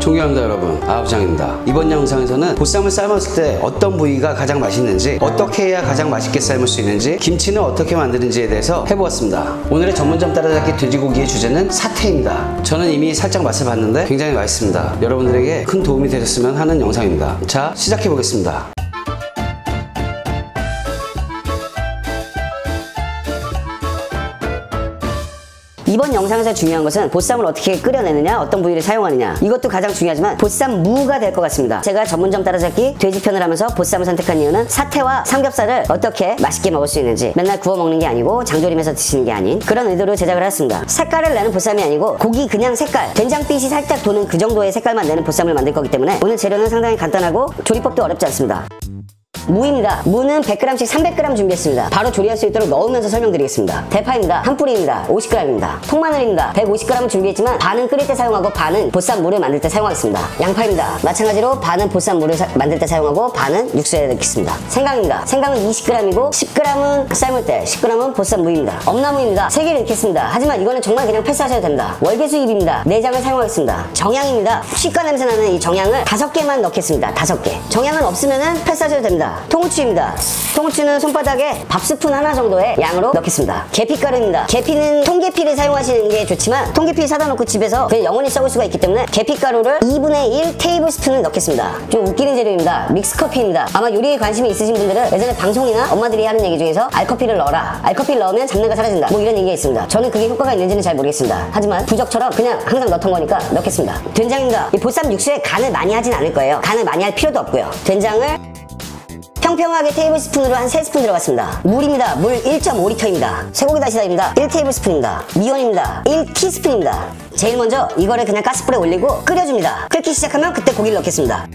존경합니다 여러분, 아부장입니다. 이번 영상에서는 보쌈을 삶았을 때 어떤 부위가 가장 맛있는지, 어떻게 해야 가장 맛있게 삶을 수 있는지, 김치는 어떻게 만드는지에 대해서 해보았습니다. 오늘의 전문점 따라잡기 돼지고기의 주제는 사태입니다. 저는 이미 살짝 맛을 봤는데 굉장히 맛있습니다. 여러분들에게 큰 도움이 되셨으면 하는 영상입니다. 자, 시작해보겠습니다. 이번 영상에서 중요한 것은 보쌈을 어떻게 끓여내느냐, 어떤 부위를 사용하느냐, 이것도 가장 중요하지만 보쌈 무가 될 것 같습니다. 제가 전문점 따라잡기 돼지편을 하면서 보쌈을 선택한 이유는 사태와 삼겹살을 어떻게 맛있게 먹을 수 있는지, 맨날 구워 먹는 게 아니고 장조림해서 드시는 게 아닌 그런 의도로 제작을 했습니다. 색깔을 내는 보쌈이 아니고 고기 그냥 색깔, 된장빛이 살짝 도는 그 정도의 색깔만 내는 보쌈을 만들 거기 때문에 오늘 재료는 상당히 간단하고 조리법도 어렵지 않습니다. 무입니다. 무는 100g씩 300g 준비했습니다. 바로 조리할 수 있도록 넣으면서 설명드리겠습니다. 대파입니다. 한 뿌리입니다. 50g입니다. 통마늘입니다. 150g 준비했지만 반은 끓일 때 사용하고 반은 보쌈무를 만들 때 사용하겠습니다. 양파입니다. 마찬가지로 반은 보쌈무를 만들 때 사용하고 반은 육수에 넣겠습니다. 생강입니다. 생강은 20g이고 10g은 삶을 때, 10g은 보쌈무입니다. 엄나무입니다. 3개를 넣겠습니다. 하지만 이거는 정말 그냥 패스하셔도 됩니다. 월계수잎입니다. 4장을 사용하겠습니다. 정향입니다. 치과 냄새나는 이 정향을 5개만 넣겠습니다. 5개. 정향은 없으면 패스하셔도 됩니다. 통후추입니다. 통후추는 손바닥에 밥스푼 하나 정도의 양으로 넣겠습니다. 계피가루입니다. 계피는 통계피를 사용하시는 게 좋지만 통계피 사다 놓고 집에서 그냥 영원히 썩을 수가 있기 때문에 계피가루를 2분의 1 테이블스푼을 넣겠습니다. 좀 웃기는 재료입니다. 믹스커피입니다. 아마 요리에 관심이 있으신 분들은 예전에 방송이나 엄마들이 하는 얘기 중에서 알커피를 넣어라, 알커피를 넣으면 잡내가 사라진다, 뭐 이런 얘기가 있습니다. 저는 그게 효과가 있는지는 잘 모르겠습니다. 하지만 부적처럼 그냥 항상 넣던 거니까 넣겠습니다. 된장입니다. 이 보쌈 육수에 간을 많이 하진 않을 거예요. 간을 많이 할 필요도 없고요. 된장을 평평하게 테이블스푼으로 한 3스푼 들어갔습니다. 물입니다. 물 1.5리터입니다. 쇠고기 다시다입니다. 1테이블스푼입니다. 미원입니다. 1티스푼입니다. 제일 먼저 이거를 그냥 가스불에 올리고 끓여줍니다. 끓기 시작하면 그때 고기를 넣겠습니다.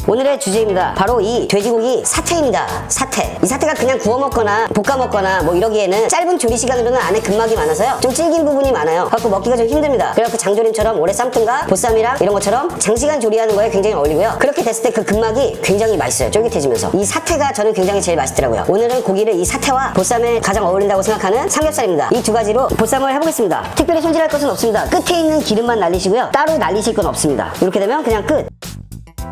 오늘의 주제입니다. 바로 이 돼지고기 사태입니다. 사태. 이 사태가 그냥 구워 먹거나 볶아 먹거나 뭐 이러기에는 짧은 조리 시간으로는 안에 근막이 많아서요, 좀 질긴 부분이 많아요. 그래서 먹기가 좀 힘듭니다. 그래서 장조림처럼 오래 삶든가 보쌈이랑 이런 것처럼 장시간 조리하는 거에 굉장히 어울리고요. 그렇게 됐을 때 그 근막이 굉장히 맛있어요. 쫄깃해지면서. 이 사태가 저는 굉장히 제일 맛있더라고요. 오늘은 고기를 이 사태와 보쌈에 가장 어울린다고 생각하는 삼겹살입니다. 이 두 가지로 보쌈을 해보겠습니다. 특별히 손질할 것은 없습니다. 끝에 있는 기름만 날리시고요, 따로 날리실 건 없습니다. 이렇게 되면 그냥 끝.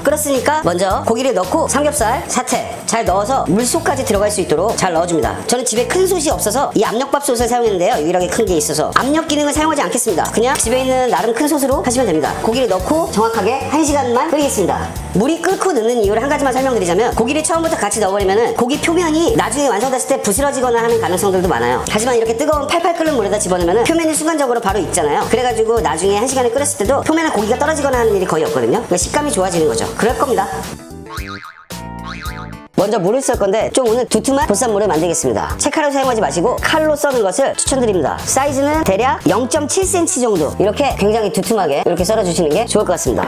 끓었으니까 먼저 고기를 넣고 삼겹살, 사태 잘 넣어서 물속까지 들어갈 수 있도록 잘 넣어줍니다. 저는 집에 큰 솥이 없어서 이 압력밥솥을 사용했는데요, 유일하게 큰 게 있어서 압력 기능을 사용하지 않겠습니다. 그냥 집에 있는 나름 큰 솥으로 하시면 됩니다. 고기를 넣고 정확하게 1시간만 끓이겠습니다. 물이 끓고 넣는 이유를 한 가지만 설명드리자면, 고기를 처음부터 같이 넣어버리면 고기 표면이 나중에 완성됐을 때 부스러지거나 하는 가능성들도 많아요. 하지만 이렇게 뜨거운 팔팔 끓는 물에다 집어넣으면 표면이 순간적으로 바로 익잖아요. 그래가지고 나중에 1시간을 끓였을 때도 표면에 고기가 떨어지거나 하는 일이 거의 없거든요. 그러니까 식감이 좋아지는 거죠. 그럴 겁니다. 먼저 물을 썰 건데 좀 오늘 두툼한 보쌈물을 만들겠습니다. 채칼을 사용하지 마시고 칼로 써는 것을 추천드립니다. 사이즈는 대략 0.7cm 정도, 이렇게 굉장히 두툼하게 이렇게 썰어주시는 게 좋을 것 같습니다.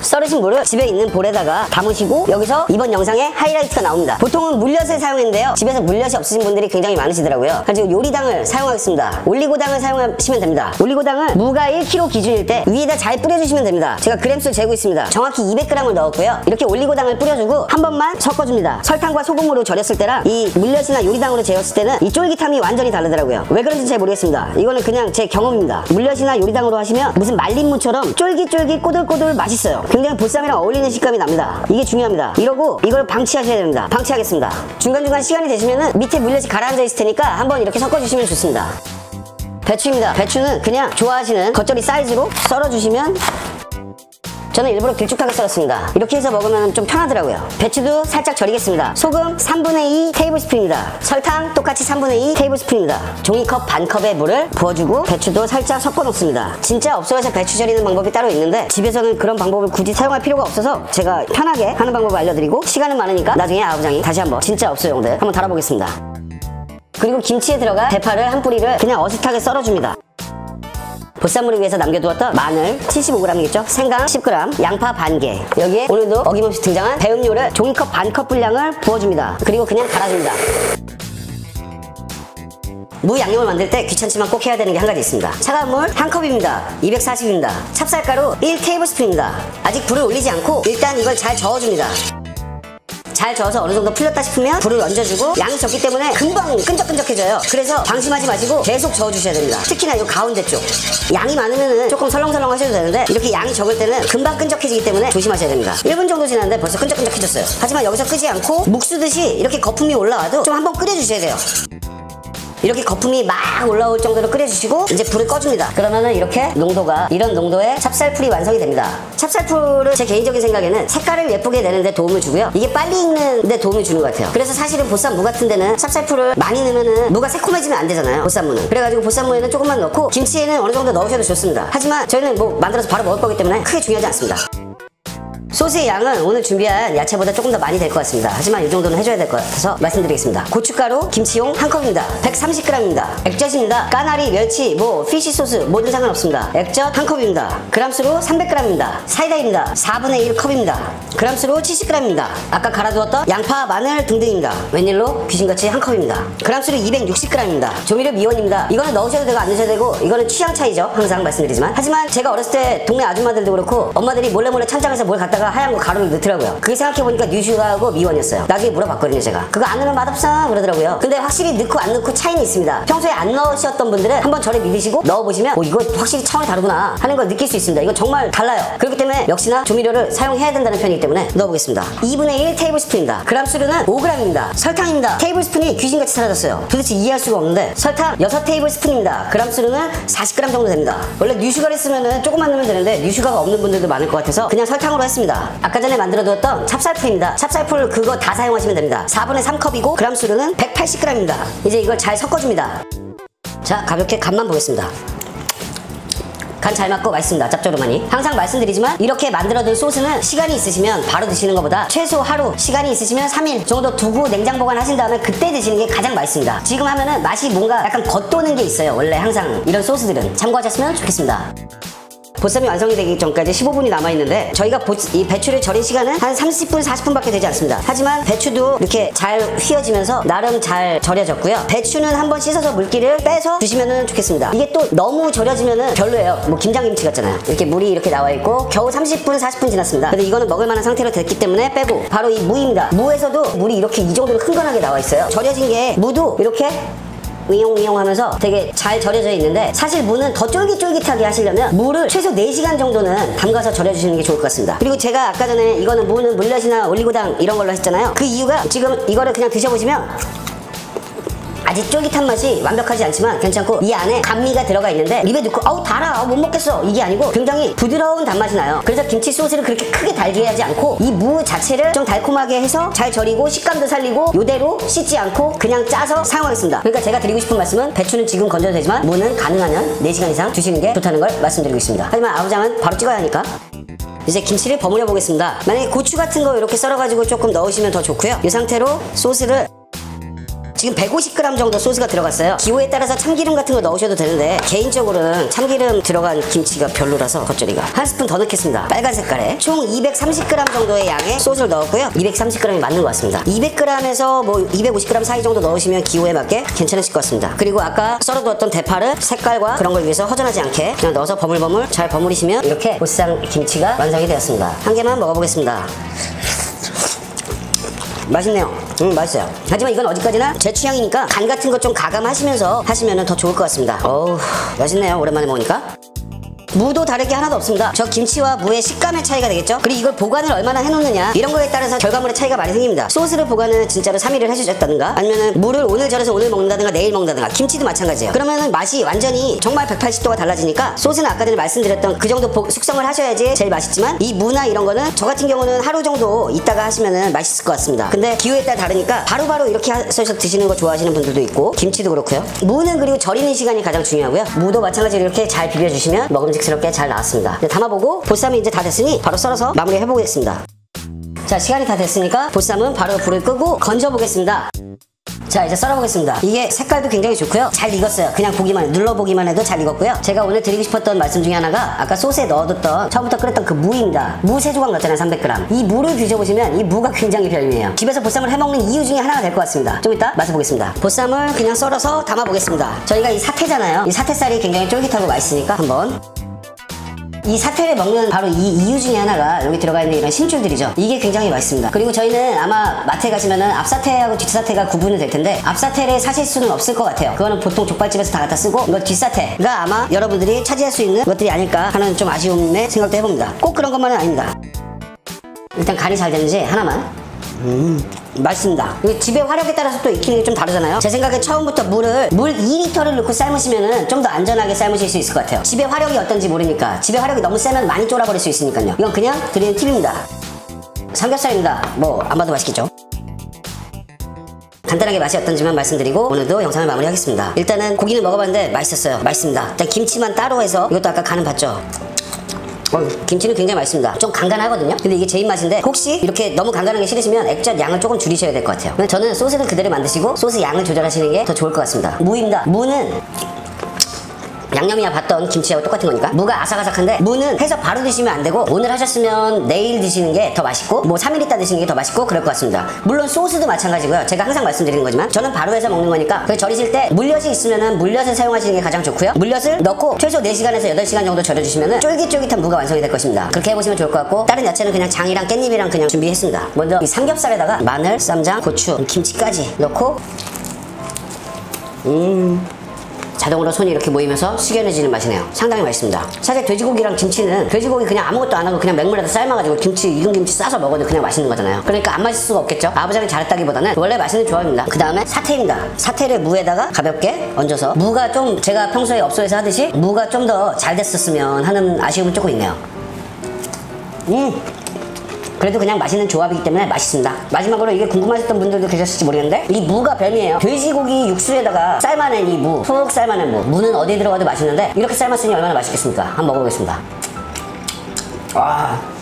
썰으신 물을 집에 있는 볼에다가 담으시고, 여기서 이번 영상에 하이라이트가 나옵니다. 보통은 물엿을 사용했는데요, 집에서 물엿이 없으신 분들이 굉장히 많으시더라고요. 그래서 요리당을 사용하겠습니다. 올리고당을 사용하시면 됩니다. 올리고당은 무가 1kg 기준일 때 위에다 잘 뿌려주시면 됩니다. 제가 g수를 재고 있습니다. 정확히 200g을 넣었고요. 이렇게 올리고당을 뿌려주고 한 번만 섞어줍니다. 설탕과 소금으로 절였을 때랑 이 물엿이나 요리당으로 재웠을 때는 이 쫄깃함이 완전히 다르더라고요. 왜 그런지 잘 모르겠습니다. 이거는 그냥 제 경험입니다. 물엿이나 요리당으로 하시면 무슨 말린 무처럼 쫄깃쫄깃 꼬들꼬들 맛있어요. 굉장히 보쌈이랑 어울리는 식감이 납니다. 이게 중요합니다. 이러고 이걸 방치하셔야 됩니다. 방치하겠습니다. 중간중간 시간이 되시면은 밑에 물엿이 가라앉아 있을 테니까 한번 이렇게 섞어주시면 좋습니다. 배추입니다. 배추는 그냥 좋아하시는 겉절이 사이즈로 썰어주시면, 저는 일부러 길쭉하게 썰었습니다. 이렇게 해서 먹으면 좀 편하더라고요. 배추도 살짝 절이겠습니다. 소금 3분의 2 테이블스푼입니다. 설탕 똑같이 3분의 2 테이블스푼입니다. 종이컵 반컵의 물을 부어주고 배추도 살짝 섞어 놓습니다. 진짜 업소에서 배추 절이는 방법이 따로 있는데 집에서는 그런 방법을 굳이 사용할 필요가 없어서 제가 편하게 하는 방법을 알려드리고, 시간은 많으니까 나중에 아부장이 다시 한번 진짜 업소용들 한번 다뤄보겠습니다. 그리고 김치에 들어갈 대파를 한 뿌리를 그냥 어슷하게 썰어줍니다. 보쌈물을 위해서 남겨두었던 마늘 75g이겠죠? 생강 10g, 양파 반개, 여기에 오늘도 어김없이 등장한 배음료를 종이컵 반컵 분량을 부어줍니다. 그리고 그냥 갈아줍니다. 무 양념을 만들 때 귀찮지만 꼭 해야 되는 게 한 가지 있습니다. 차가운 물 1컵입니다. 240입니다. 찹쌀가루 1테이블스푼입니다. 아직 불을 올리지 않고 일단 이걸 잘 저어줍니다. 잘 저어서 어느 정도 풀렸다 싶으면 불을 얹어주고 양이 적기 때문에 금방 끈적끈적해져요. 그래서 방심하지 마시고 계속 저어주셔야 됩니다. 특히나 이 가운데 쪽 양이 많으면 조금 설렁설렁 하셔도 되는데 이렇게 양이 적을 때는 금방 끈적해지기 때문에 조심하셔야 됩니다. 1분 정도 지났는데 벌써 끈적끈적해졌어요. 하지만 여기서 끄지 않고 묵쓰듯이 이렇게 거품이 올라와도 좀 한번 끓여주셔야 돼요. 이렇게 거품이 막 올라올 정도로 끓여주시고 이제 불을 꺼줍니다. 그러면은 이렇게 농도가 이런 농도의 찹쌀풀이 완성이 됩니다. 찹쌀풀은 제 개인적인 생각에는 색깔을 예쁘게 내는데 도움을 주고요. 이게 빨리 익는 데 도움을 주는 것 같아요. 그래서 사실은 보쌈무 같은 데는 찹쌀풀을 많이 넣으면은 무가 새콤해지면 안 되잖아요. 보쌈무는. 그래가지고 보쌈무에는 조금만 넣고 김치에는 어느 정도 넣으셔도 좋습니다. 하지만 저희는 뭐 만들어서 바로 먹을 거기 때문에 크게 중요하지 않습니다. 소스의 양은 오늘 준비한 야채보다 조금 더 많이 될 것 같습니다. 하지만 이 정도는 해줘야 될 것 같아서 말씀드리겠습니다. 고춧가루 김치용 1컵입니다. 130g입니다. 액젓입니다. 까나리, 멸치, 피쉬 소스 뭐든 상관없습니다. 액젓 1컵입니다. 그람수로 300g입니다. 사이다입니다. 4분의 1 컵입니다. 그람수로 70g입니다. 아까 갈아두었던 양파, 마늘 등등입니다. 웬일로 귀신같이 1컵입니다. 그람수로 260g입니다. 조미료 미원입니다. 이거는 넣으셔도 되고 안 넣으셔도 되고 이거는 취향 차이죠. 항상 말씀드리지만. 하지만 제가 어렸을 때 동네 아줌마들도 그렇고 엄마들이 몰래 찬장에서 뭘 갖다가 하얀 거 가루를 넣더라고요. 그게 생각해보니까 뉴슈가하고 미원이었어요. 나중에 물어봤거든요 제가. 그거 안 넣으면 맛없어 그러더라고요. 근데 확실히 넣고 안 넣고 차이는 있습니다. 평소에 안 넣으셨던 분들은 한번 저를 믿으시고 넣어보시면 이거 확실히 차원이 다르구나 하는 걸 느낄 수 있습니다. 이거 정말 달라요. 그렇기 때문에 역시나 조미료를 사용해야 된다는 편이기 때문에 넣어보겠습니다. 2분의 1 테이블스푼입니다. 그람수로는 5g입니다. 설탕입니다. 테이블스푼이 귀신같이 사라졌어요. 도대체 이해할 수가 없는데 설탕 6 테이블스푼입니다. 그람수로는 40g 정도 됩니다. 원래 뉴슈가를 쓰면은 조금만 넣으면 되는데 뉴슈가가 없는 분들도 많을 것 같아서 그냥 설탕으로 했습니다. 아까 전에 만들어두었던 찹쌀풀입니다. 찹쌀풀 그거 다 사용하시면 됩니다. 4분의 3컵이고 그람수로는 180g입니다. 이제 이걸 잘 섞어줍니다. 자, 가볍게 간만 보겠습니다. 간 잘 맞고 맛있습니다. 짭조름하니. 항상 말씀드리지만 이렇게 만들어둔 소스는 시간이 있으시면 바로 드시는 것보다 최소 하루, 시간이 있으시면 3일 정도 두고 냉장 보관하신 다음에 그때 드시는 게 가장 맛있습니다. 지금 하면은 맛이 뭔가 약간 겉도는 게 있어요. 원래 항상 이런 소스들은 참고하셨으면 좋겠습니다. 보쌈이 완성이 되기 전까지 15분이 남아있는데 저희가 이 배추를 절인 시간은 한 30분, 40분밖에 되지 않습니다. 하지만 배추도 이렇게 잘 휘어지면서 나름 잘 절여졌고요. 배추는 한번 씻어서 물기를 빼서 드시면 좋겠습니다. 이게 또 너무 절여지면 별로예요. 김장김치 같잖아요. 이렇게 물이 이렇게 나와있고 겨우 30분, 40분 지났습니다. 근데 이거는 먹을만한 상태로 됐기 때문에 빼고 바로 이 무입니다. 무에서도 물이 이렇게 이 정도로 흥건하게 나와있어요. 절여진 게 무도 이렇게 위용위용 하면서 되게 잘 절여져 있는데 사실 무는 더 쫄깃쫄깃하게 하시려면 무를 최소 4시간 정도는 담가서 절여주시는 게 좋을 것 같습니다. 그리고 제가 아까 전에 이거는 무는 물엿이나 올리고당 이런 걸로 했잖아요. 그 이유가 지금 이거를 그냥 드셔보시면 아직 쫄깃한 맛이 완벽하지 않지만 괜찮고 이 안에 감미가 들어가 있는데 입에 넣고 아우 달아 못 먹겠어 이게 아니고 굉장히 부드러운 단맛이 나요. 그래서 김치 소스를 그렇게 크게 달게 하지 않고 이 무 자체를 좀 달콤하게 해서 잘 절이고 식감도 살리고 요대로 씻지 않고 그냥 짜서 사용하겠습니다. 그러니까 제가 드리고 싶은 말씀은 배추는 지금 건져도 되지만 무는 가능하면 4시간 이상 두시는 게 좋다는 걸 말씀드리고 있습니다. 하지만 아우장은 바로 찍어야 하니까 이제 김치를 버무려 보겠습니다. 만약에 고추 같은 거 이렇게 썰어가지고 조금 넣으시면 더 좋고요. 이 상태로 소스를 지금 150g 정도 소스가 들어갔어요. 기호에 따라서 참기름 같은 거 넣으셔도 되는데 개인적으로는 참기름 들어간 김치가 별로라서 겉절이가 한 스푼 더 넣겠습니다. 빨간 색깔에 총 230g 정도의 양의 소스를 넣었고요. 230g이 맞는 것 같습니다. 200g에서 250g 사이 정도 넣으시면 기호에 맞게 괜찮으실 것 같습니다. 그리고 아까 썰어두었던 대파를 색깔과 그런 걸 위해서 허전하지 않게 그냥 넣어서 버물버물 잘 버무리시면 이렇게 보쌈 김치가 완성이 되었습니다. 한 개만 먹어보겠습니다. 맛있네요. 맛있어요. 하지만 이건 어디까지나 제 취향이니까 간 같은 거 좀 가감하시면서 하시면 더 좋을 것 같습니다. 어우 맛있네요. 오랜만에 먹으니까. 무도 다를 게 하나도 없습니다. 저 김치와 무의 식감의 차이가 되겠죠? 그리고 이걸 보관을 얼마나 해놓느냐 이런 거에 따라서 결과물의 차이가 많이 생깁니다. 소스를 보관을 진짜로 3일을 해주셨다든가 아니면은 무를 오늘 절여서 오늘 먹는다든가 내일 먹는다든가 김치도 마찬가지예요. 그러면은 맛이 완전히 정말 180도가 달라지니까 소스는 아까 전에 말씀드렸던 그 정도 숙성을 하셔야지 제일 맛있지만 이 무나 이런 거는 저 같은 경우는 하루 정도 있다가 하시면은 맛있을 것 같습니다. 근데 기호에 따라 다르니까 바로바로 이렇게 하셔서 드시는 거 좋아하시는 분들도 있고 김치도 그렇고요. 무는 그리고 절이는 시간이 가장 중요하고요. 무도 마찬가지로 이렇게 잘 비벼주시면 먹음직스럽게 잘 나왔습니다. 이제 담아보고 보쌈이 이제 다 됐으니 바로 썰어서 마무리 해보겠습니다. 자, 시간이 다 됐으니까 보쌈은 바로 불을 끄고 건져보겠습니다. 자, 이제 썰어보겠습니다. 이게 색깔도 굉장히 좋고요. 잘 익었어요. 그냥 눌러보기만 해도 잘 익었고요. 제가 오늘 드리고 싶었던 말씀 중에 하나가 아까 소스에 넣어뒀던 처음부터 끓였던 그 무입니다. 무 3조각 넣었잖아요. 300g. 이 무를 드셔보시면 이 무가 굉장히 별미예요. 집에서 보쌈을 해먹는 이유 중에 하나가 될 것 같습니다. 좀 이따 맛을 보겠습니다. 보쌈을 그냥 썰어서 담아보겠습니다. 저희가 이 사태잖아요. 이 사태살이 굉장히 쫄깃하고 맛있으니까 한번 이 사태를 먹는 바로 이 이유 중에 하나가 여기 들어가 있는 이런 신줄들이죠. 이게 굉장히 맛있습니다. 그리고 저희는 아마 마트에 가시면은 앞사태하고 뒷사태가 구분이 될 텐데 앞사태를 사실 수는 없을 것 같아요. 그거는 보통 족발집에서 다 갖다 쓰고 이거 뒷사태가 아마 여러분들이 차지할 수 있는 것들이 아닐까 하는 좀 아쉬움의 생각도 해봅니다. 꼭 그런 것만은 아닙니다. 일단 간이 잘 되는지 하나만. 맛있습니다. 이게 집의 화력에 따라서 또 익히는 게 좀 다르잖아요. 제 생각에 처음부터 물 2리터를 넣고 삶으시면은 좀 더 안전하게 삶으실 수 있을 것 같아요. 집의 화력이 어떤지 모르니까. 집의 화력이 너무 세면 많이 쫄아버릴 수 있으니까요. 이건 그냥 드리는 팁입니다. 삼겹살입니다. 뭐 안 봐도 맛있겠죠? 간단하게 맛이 어떤지만 말씀드리고 오늘도 영상을 마무리하겠습니다. 일단은 고기는 먹어봤는데 맛있었어요. 맛있습니다. 일단 김치만 따로 해서 이것도 아까 간은 봤죠? 김치는 굉장히 맛있습니다. 좀 간간하거든요. 근데 이게 제 입맛인데 혹시 이렇게 너무 간간한 게 싫으시면 액젓 양을 조금 줄이셔야 될 것 같아요. 저는 소스는 그대로 만드시고 소스 양을 조절하시는 게 더 좋을 것 같습니다. 무입니다. 무는 양념이야 봤던 김치하고 똑같은 거니까 무가 아삭아삭한데 무는 해서 바로 드시면 안 되고 오늘 하셨으면 내일 드시는 게 더 맛있고 뭐 3일 있다 드시는 게 더 맛있고 그럴 것 같습니다. 물론 소스도 마찬가지고요. 제가 항상 말씀드리는 거지만 저는 바로 해서 먹는 거니까 그 절이실 때 물엿이 있으면은 물엿을 사용하시는 게 가장 좋고요. 물엿을 넣고 최소 4시간에서 8시간 정도 절여주시면은 쫄깃쫄깃한 무가 완성이 될 것입니다. 그렇게 해보시면 좋을 것 같고 다른 야채는 그냥 장이랑 깻잎이랑 그냥 준비했습니다. 먼저 이 삼겹살에다가 마늘, 쌈장, 고추, 김치까지 넣고 자동으로 손이 이렇게 모이면서 숙연해지는 맛이네요. 상당히 맛있습니다. 사실 돼지고기랑 김치는 돼지고기 그냥 아무것도 안 하고 그냥 맹물에다 삶아가지고 김치, 익은 김치 싸서 먹어도 그냥 맛있는 거잖아요. 그러니까 안 맛있을 수가 없겠죠. 아버지가 잘했다기보다는 원래 맛있는 조합입니다. 그 다음에 사태입니다. 사태를 무에다가 가볍게 얹어서 무가 좀 제가 평소에 업소에서 하듯이 무가 좀 더 잘 됐었으면 하는 아쉬움은 조금 있네요. 그래도 그냥 맛있는 조합이기 때문에 맛있습니다. 마지막으로 이게 궁금하셨던 분들도 계셨을지 모르겠는데 이 무가 별미예요. 돼지고기 육수에다가 삶아낸 이 무, 푹 삶아낸 무. 무는 어디 들어가도 맛있는데 이렇게 삶았으니 얼마나 맛있겠습니까? 한번 먹어보겠습니다.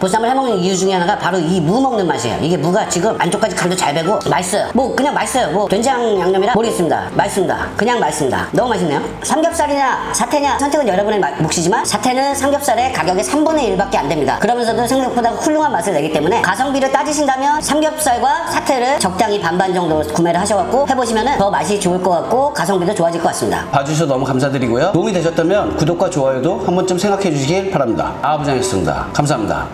보쌈을 해먹는 이유 중에 하나가 바로 이 무 먹는 맛이에요. 이게 무가 지금 안쪽까지 간도 잘 배고 맛있어요. 뭐 그냥 맛있어요. 뭐 된장 양념이라 모르겠습니다. 맛있습니다. 그냥 맛있습니다. 너무 맛있네요. 삼겹살이냐 사태냐 선택은 여러분의 몫이지만 사태는 삼겹살의 가격의 3분의 1밖에 안 됩니다. 그러면서도 생각보다 훌륭한 맛을 내기 때문에 가성비를 따지신다면 삼겹살과 사태를 적당히 반반 정도 구매를 하셔갖고 해보시면은 더 맛이 좋을 것 같고 가성비도 좋아질 것 같습니다. 봐주셔서 너무 감사드리고요. 도움이 되셨다면 구독과 좋아요도 한 번쯤 생각해 주시길 바랍니다. 아부장이었습니다. 감사합니다.